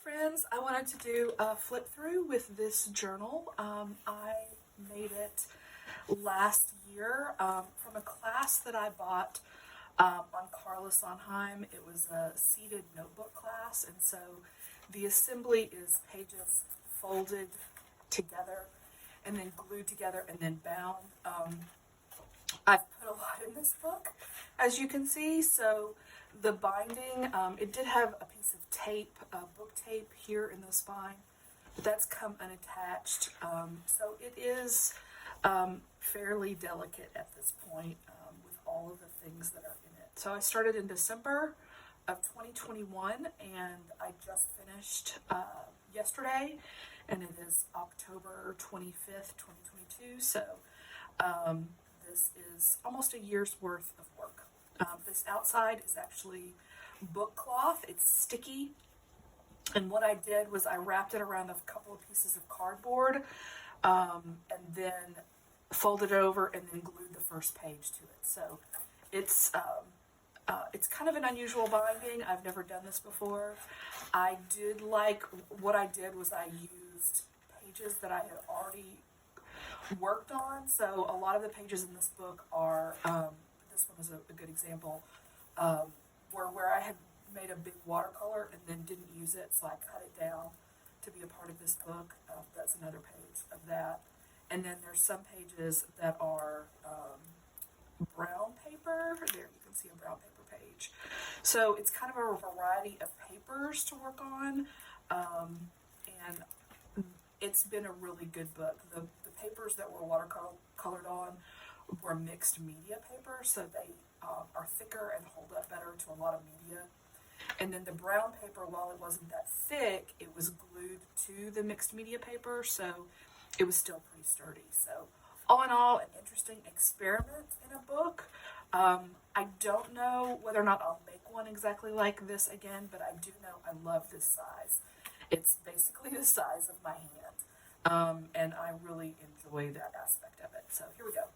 friends, I wanted to do a flip through with this journal. I made it last year from a class that I bought on Carla Sondheim. It was a seated notebook class, and so the assembly is pages folded together and then glued together and then bound. I've put a lot in this book, as you can see. So the binding, it did have a piece of tape, book tape here in the spine, but that's come unattached. So it is fairly delicate at this point with all of the things that are in it. So I started in December of 2021, and I just finished yesterday, and it is October 25th, 2022. So this is almost a year's worth of work. This outside is actually book cloth. It's sticky. And what I did was I wrapped it around a couple of pieces of cardboard and then folded it over and then glued the first page to it. So it's kind of an unusual binding. I've never done this before. I did like, what I did was I used pages that I had already worked on. So a lot of the pages in this book are, this one is a good example, where I had made a big watercolor and then didn't use it, so I cut it down to be a part of this book. That's another page of that. And then there's some pages that are brown paper. There, you can see a brown paper page. So it's kind of a variety of papers to work on, and it's been a really good book. The papers that were watercolored on were mixed media papers, so they are thicker and hold up better to a lot of media. And then the brown paper, while it wasn't that thick, it was glued to the mixed media paper, so it was still pretty sturdy. So all in all, an interesting experiment in a book. I don't know whether or not I'll make one exactly like this again, but I do know I love this size. It's basically the size of my hand, and I really enjoy that aspect of it. So here we go.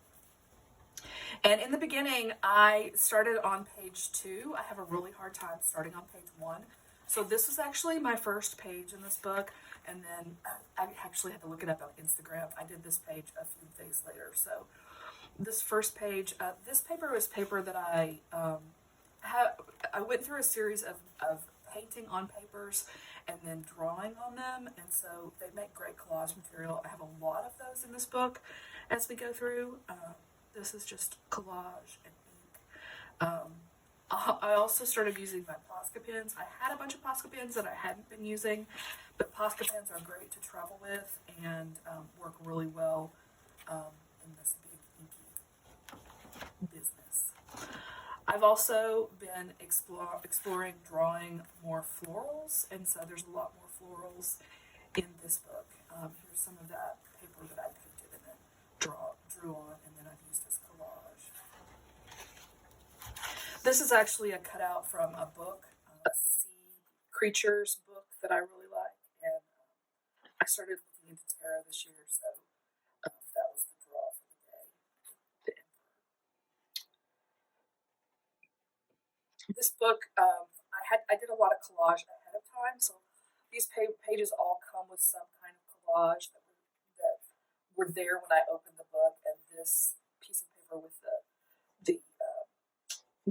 And in the beginning, I started on page 2. I have a really hard time starting on page 1. So this was actually my first page in this book, and then I actually had to look it up on Instagram. I did this page a few days later. So this first page, this paper was paper that I went through a series of painting on papers and then drawing on them, and so they make great collage material. I have a lot of those in this book as we go through. This is just collage and ink. I also started using my Posca pens. I had a bunch of Posca pens that I hadn't been using, but Posca pens are great to travel with and work really well in this big inky business. I've also been exploring drawing more florals, and so there's a lot more florals in this book. Here's some of that paper that I painted and then drew on, and then I've used as collage. This is actually a cutout from a book, a sea creatures book that I really like, and I started looking into tarot this year, so that was the draw for the day. This book, I did a lot of collage ahead of time, so these pages all come with some kind of collage that were there when I opened the book, and this piece of paper with the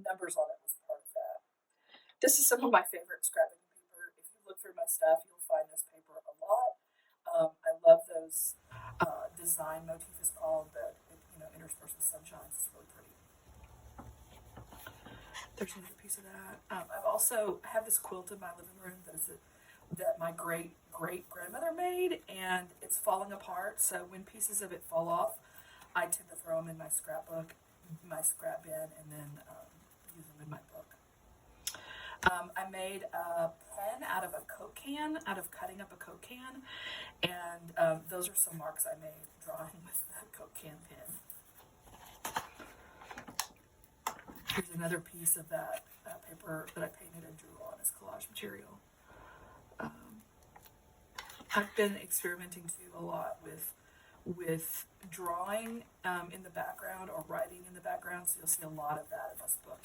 numbers on it was part of that. This is some of my favorite scrapbooking paper. If you look through my stuff, you'll find this paper a lot. I love those design motif is called that interspersed with sunshine. It's really pretty. There's another piece of that. I've also have this quilt in my living room that my great grandmother made, and it's falling apart. So when pieces of it fall off, I tend to throw them in my scrap bin, and then use them in my book. I made a pen out of cutting up a Coke can, and those are some marks I made drawing with the Coke can pen. Here's another piece of that paper that I painted and drew on as collage material. I've been experimenting too a lot with drawing in the background or writing in the background, so you'll see a lot of that in this book.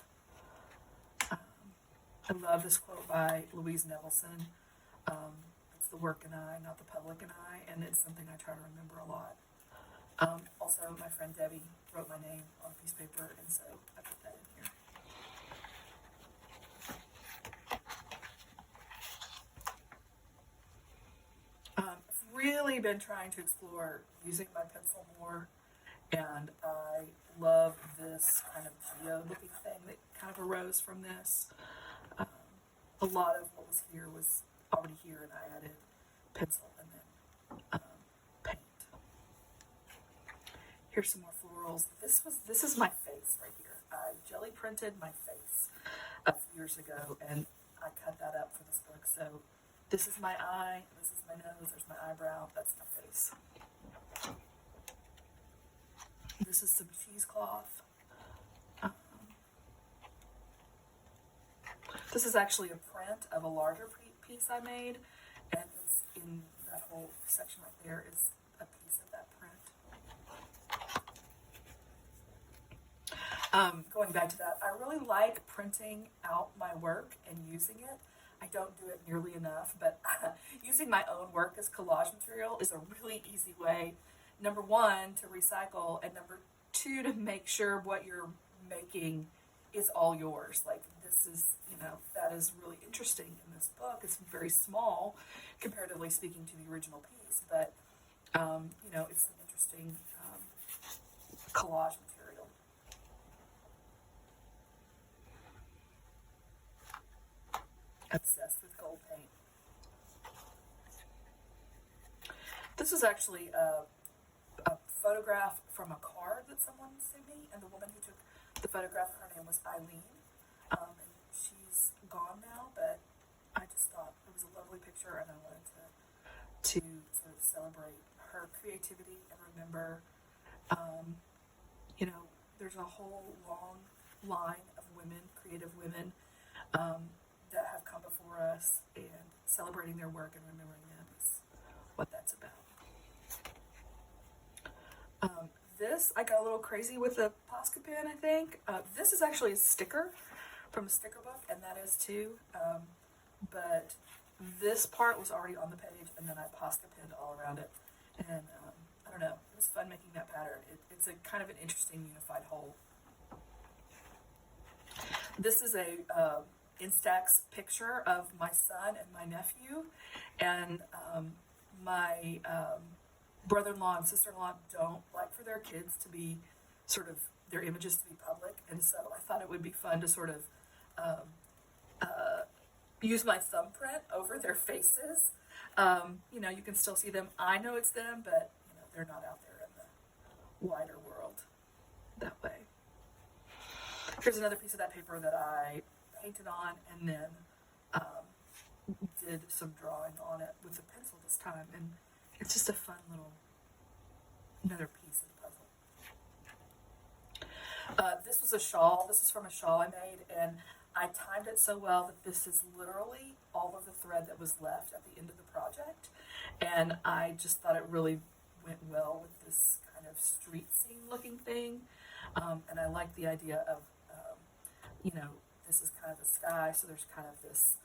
I love this quote by Louise Nevelson. It's the work and I, not the public and I, and it's something I try to remember a lot. Also, my friend Debbie wrote my name on a piece of paper, and so I put that in here. I've really been trying to explore using my pencil more, and I love this kind of geo-looking thing that kind of arose from this. Um, a lot of what was here was already here, and I added pencil and then paint. Here's some more florals. This is my face right here. I jelly printed my face a few years ago, and I cut that up for this book. So this is my eye, this is my nose, there's my eyebrow, that's my face. This is some cheesecloth. This is actually a print of a larger piece I made, and it's in that whole section right there is a piece of that print. Going back to that, I really like printing out my work and using it. I don't do it nearly enough, but using my own work as collage material is a really easy way, number one, to recycle, and number two, to make sure what you're making is all yours. Like, this is, that is really interesting in this book. It's very small, comparatively speaking, to the original piece, but, it's an interesting collage material. Obsessed with gold paint. This is actually a photograph from a card that someone sent me, and the woman who took the photograph, her name was Eileen, and she's gone now, but I just thought it was a lovely picture, and I wanted to sort of celebrate her creativity and remember, there's a whole long line of women, creative women, that have come before us, and celebrating their work and remembering them is what that's about. This, I got a little crazy with the Posca pen, I think. This is actually a sticker from a sticker book, and that is too. But this part was already on the page, and then I Posca penned all around it. And I don't know, it was fun making that pattern. It's a kind of an interesting unified whole. This is a Instax picture of my son and my nephew, and my brother-in-law and sister-in-law don't like for their kids to be their images to be public, and so I thought it would be fun to sort of use my thumbprint over their faces. You can still see them. I know it's them, but they're not out there in the wider world that way. Here's another piece of that paper that I painted on and then did some drawing on it with a pencil this time, and it's just a fun little another piece of the puzzle. This was a shawl. This is from a shawl I made, and I timed it so well that this is literally all of the thread that was left at the end of the project, and I just thought it really went well with this kind of street scene looking thing, and I like the idea of this is kind of the sky, so there's kind of this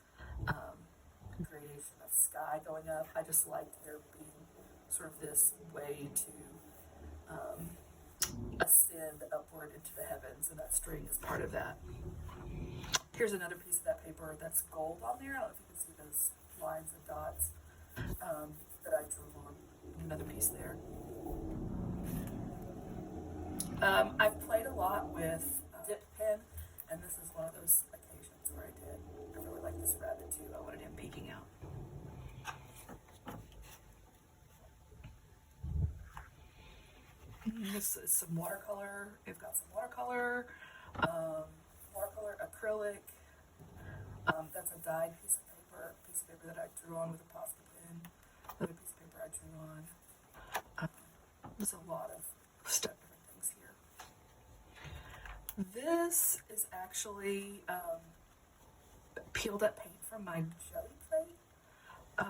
gradation of sky going up. I just liked there being sort of this way to ascend upward into the heavens, and that string is part of that. Here's another piece of that paper that's gold on there. I don't know if you can see those lines and dots that I drew on. Another piece there. I've played a lot with dip pen, and this is one of those occasions where I did. I really like this rabbit too. I wanted him peeking out. This is some watercolor. I've got some watercolor, acrylic. That's a dyed piece of paper that I drew on with a Posca pen. Another piece of paper I drew on. There's a lot of different things here. This is actually peeled up paint from my jelly plate. I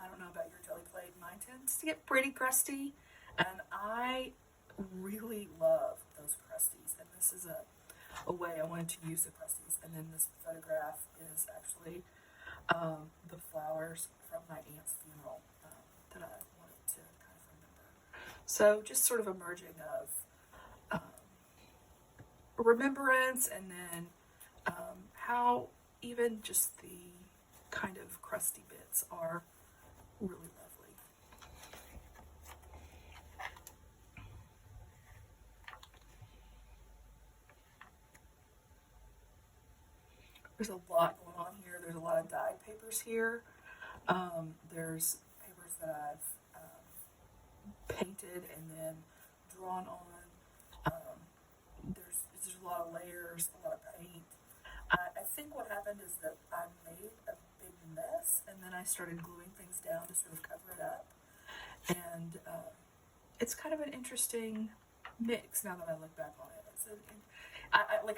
don't know about your jelly plate. Mine tends to get pretty crusty, and I really love those crusties, and this is a way I wanted to use the crusties. And then this photograph is actually the flowers from my aunt's funeral that I wanted to kind of remember. So just sort of a merging of remembrance and then how even just the kind of crusty bits are really lovely. There's a lot going on here. There's a lot of dyed papers here. There's papers that I've painted and then drawn on. There's a lot of layers, a lot of paint. I think what happened is that I made a big mess and then I started gluing things down to sort of cover it up. And it's kind of an interesting mix now that I look back on it.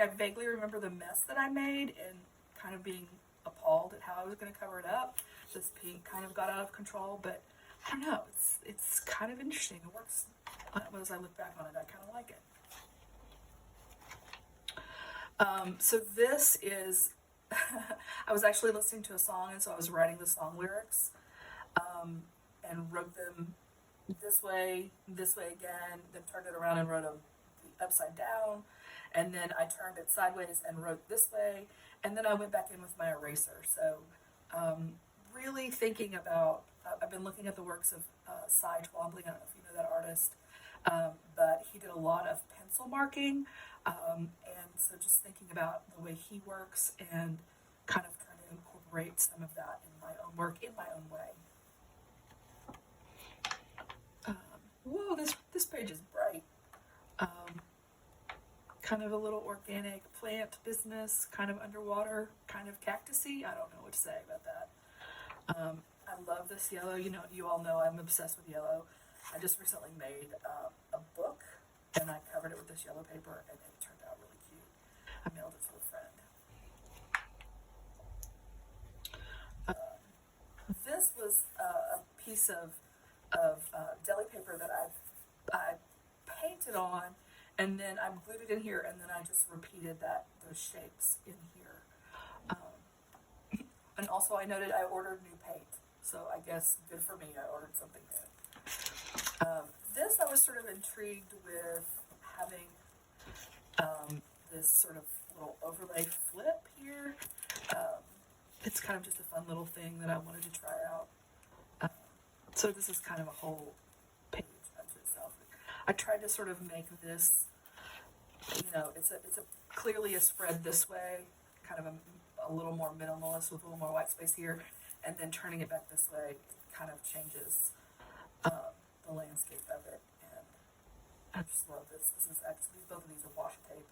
I vaguely remember the mess that I made and kind of being appalled at how I was going to cover it up. This pink kind of got out of control, but I don't know. It's kind of interesting. It works. As I look back on it, I kind of like it. So this is, I was actually listening to a song, and so I was writing the song lyrics, and wrote them this way again, then turned it around and wrote them upside down, and then I turned it sideways and wrote this way, and then I went back in with my eraser. So really thinking about, I've been looking at the works of Cy Twombly. I don't know if you know that artist, but he did a lot of pencil marking, and so just thinking about the way he works and kind of trying to incorporate some of that in my own work, in my own way. Whoa, this page is bright. Kind of a little organic plant business, kind of underwater, kind of cactusy. I don't know what to say about that. I love this yellow. You all know I'm obsessed with yellow. I just recently made a book, and I covered it with this yellow paper, and it turned out really cute. I mailed it to a friend. This was a piece of deli paper that I painted on, and then I glued it in here, and then I just repeated those shapes in here. And also I noted I ordered new paint, so I guess good for me, I ordered something new. This I was sort of intrigued with having this sort of little overlay flip here. It's kind of just a fun little thing that I wanted to try out. So this is kind of a whole page unto itself. I tried to sort of make this, it's a clearly a spread this way, kind of a little more minimalist with a little more white space here, and then turning it back this way kind of changes the landscape of it. And I just love this. This is actually, both of these are washi tape,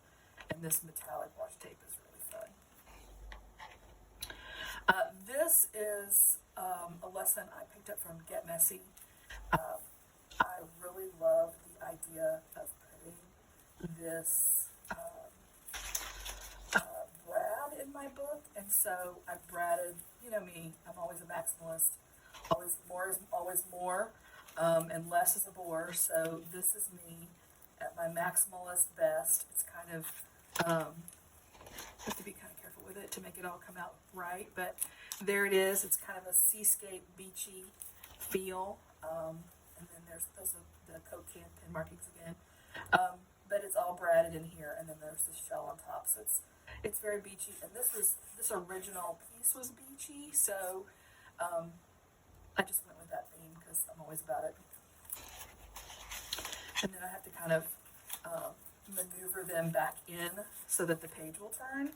and this metallic washi tape is really fun. This is a lesson I picked up from Get Messy. I really love the idea of putting this brad in my book, and so I bradded, me, I'm always a maximalist, always more is always more, and less is a bore, so this is me at my maximalist best. It's kind of, have to be kind of careful with it to make it all come out right, but there it is. It's kind of a seascape, beachy feel, and then there's those are the Coke can pin markings again, but it's all bradded in here, and then there's this shell on top, so it's very beachy. And this original piece was beachy, so I just went with that theme because I'm always about it. And then I have to kind of maneuver them back in so that the page will turn.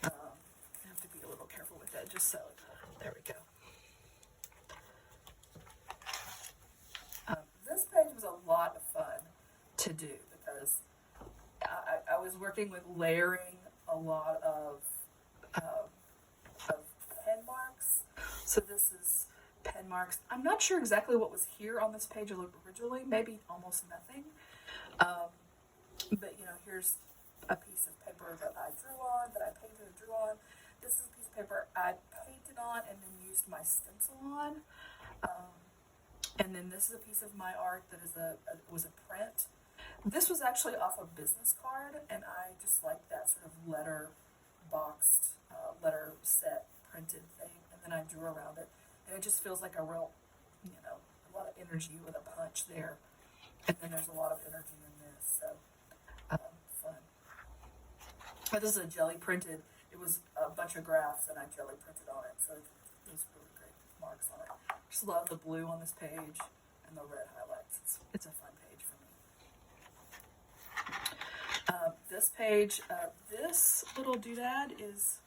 I have to be a little careful with that, just so. There we go. This page was a lot of fun to do because I was working with layering a lot of pen marks. So this is pen marks. I'm not sure exactly what was here on this page originally, maybe almost nothing. But here's a piece of paper that I drew on, that I painted and drew on. This is a piece of paper I painted on and then used my stencil on. And then this is a piece of my art that was a print. This was actually off a business card, and I just liked that sort of letter boxed, letter set printed thing, and then I drew around it. and it just feels like a real, a lot of energy with a punch there. And then there's a lot of energy in this, so fun. But this is a jelly printed. It was a bunch of graphs, and I jelly printed on it, so there's really great marks on it. Just love the blue on this page and the red highlights. It's a fun page for me. This page, this little doodad is,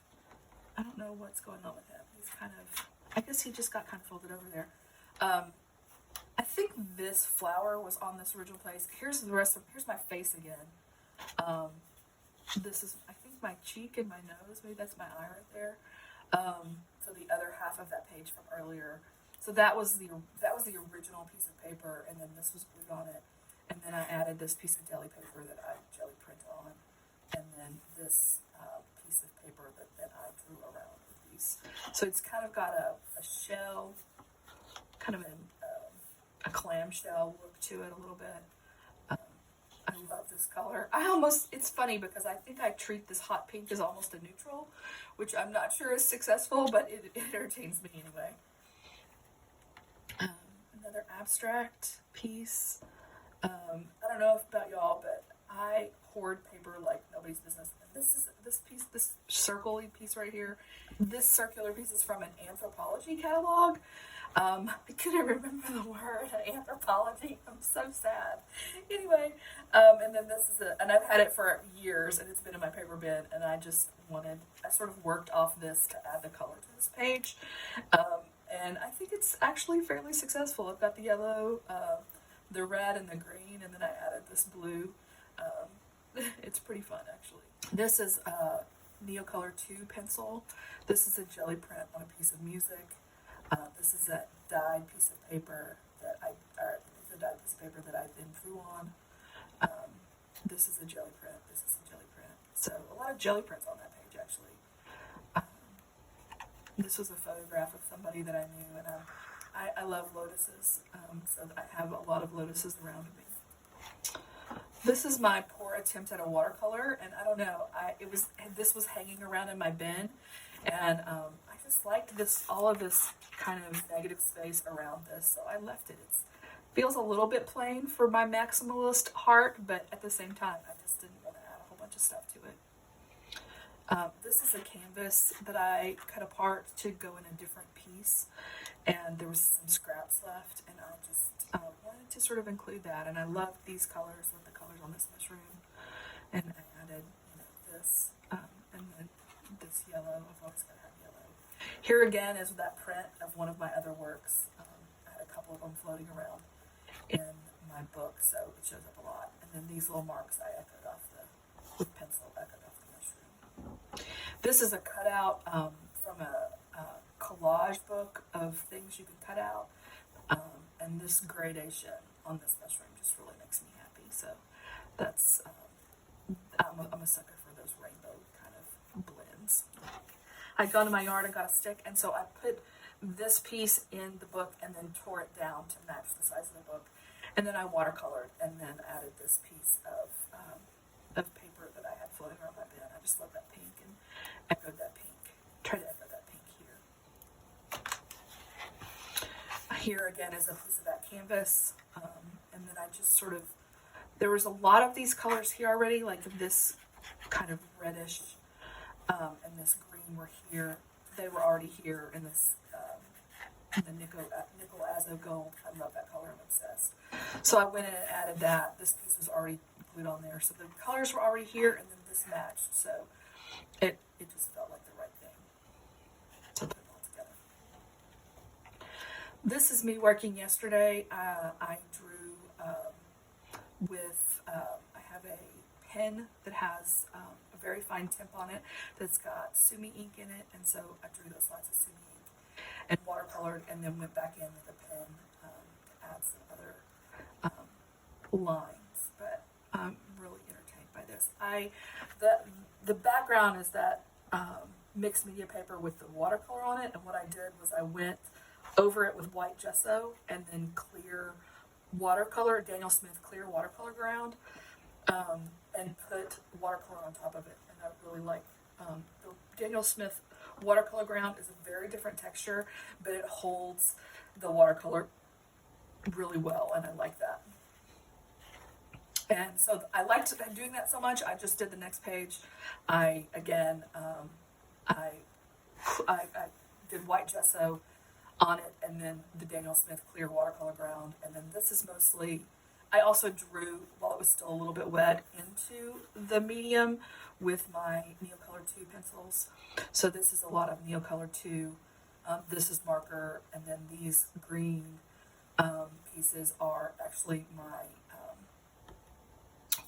I don't know what's going on with him. He's kind of, I guess he just got kind of folded over there. I think this flower was on this original place. Here's my face again. This is, I think, my cheek and my nose. Maybe that's my eye right there. So the other half of that page from earlier. So that was the original piece of paper, and then this was glued on it. And then I added this piece of deli paper that I jelly print on, and then this piece of paper that then I drew around with these. So it's kind of got a shell, kind of a clamshell look to it a little bit. I love this color. It's funny because I think I treat this hot pink as almost a neutral, which I'm not sure is successful, but it entertains me anyway. Another abstract piece. I don't know about y'all, but I hoard paper like nobody's business. And this circle-y piece right here, this circular piece is from an anthropology catalog. I couldn't remember the word anthropology. I'm so sad. Anyway, and then this is and I've had it for years, and it's been in my paper bin, and I sort of worked off this to add the color to this page. And I think it's actually fairly successful. I've got the yellow, the red, and the green, and then I added this blue. It's pretty fun, actually. This is a Neocolor 2 pencil. This is a jelly print on a piece of music. This is a dyed piece of paper that I then drew on. This is a jelly print. This is a jelly print. So a lot of jelly prints on that page, actually. This was a photograph of somebody that I knew, and I love lotuses, so I have a lot of lotuses around me. This is my poor attempt at a watercolor, and I don't know, this was hanging around in my bin, and I just liked all of this kind of negative space around this, so I left it. It feels a little bit plain for my maximalist heart, but at the same time, I just didn't want to add a whole bunch of stuff to it. This is a canvas that I cut apart to go in a different piece, and there was some scraps left, and I just wanted to sort of include that, and I love these colors with the colors on this mushroom, and I added this, and then this yellow. I've always got to have yellow. Here again is that print of one of my other works. I had a couple of them floating around in my book, so it shows up a lot, and then these little marks I echoed off with pencil, echoed off the mushroom. This is a cutout from a collage book of things you can cut out, and this gradation on this mushroom just really makes me happy. So that's I'm a sucker for those rainbow kind of blends. I'd gone to my yard and got a stick, and so I put this piece in the book and then tore it down to match the size of the book, and then I watercolored and then added this piece of paper that I had floating around my bin. I just love that pink and echoed that pink. Try to echo that pink here. Here again is a piece of that canvas, and then I just sort of, there was a lot of these colors here already, like this kind of reddish and this green were here. They were already here in this the nickel azo gold. I love that color. I'm obsessed. So I went in and added that. This piece was already glued on there, so the colors were already here, and then this matched. So it just felt like the right thing to put it all together. This is me working yesterday. I drew with I have a pen that has a very fine tip on it that's got Sumi ink in it, and so I drew those lines of Sumi ink and watercolored, and then went back in with a pen to add some other lines. But I'm really entertained by this. The background is that mixed media paper with the watercolor on it, and what I did was I went over it with white gesso and then clear watercolor, Daniel Smith clear watercolor ground, and put watercolor on top of it. And I really like the Daniel Smith Watercolor ground is a very different texture, but it holds the watercolor really well, and I like that. And so I liked doing that so much, I just did the next page. I did white gesso on it, and then the Daniel Smith clear watercolor ground, and then this is mostly, I also drew, while it was still a little bit wet, into the medium with my Neocolor 2 pencils. So this is a lot of Neocolor 2. This is marker, and then these green pieces are actually my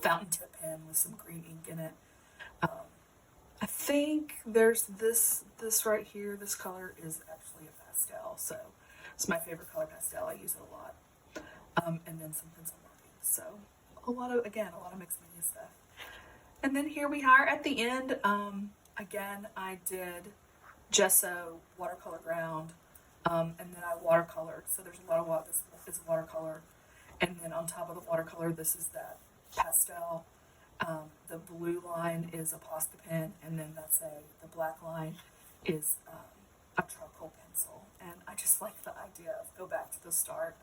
fountain tip pen with some green ink in it. I think there's this right here. This color is actually a pastel, so it's my favorite color, pastel. I use it a lot. And then some pencil markings. So a lot of mixed media stuff. And then here we are at the end. Again, I did gesso, watercolor ground, and then I watercolored. So there's a lot of water. This is watercolor, and then on top of the watercolor, this is that pastel. The blue line is a Posca pen, and then the black line is a charcoal pencil. And I just like the idea of go back to the start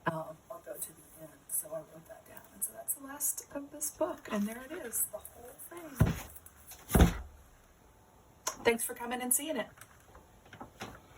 or go to the end. So I wrote that down, and so that's the last of this book, and there it is, the whole thing. Thanks for coming and seeing it.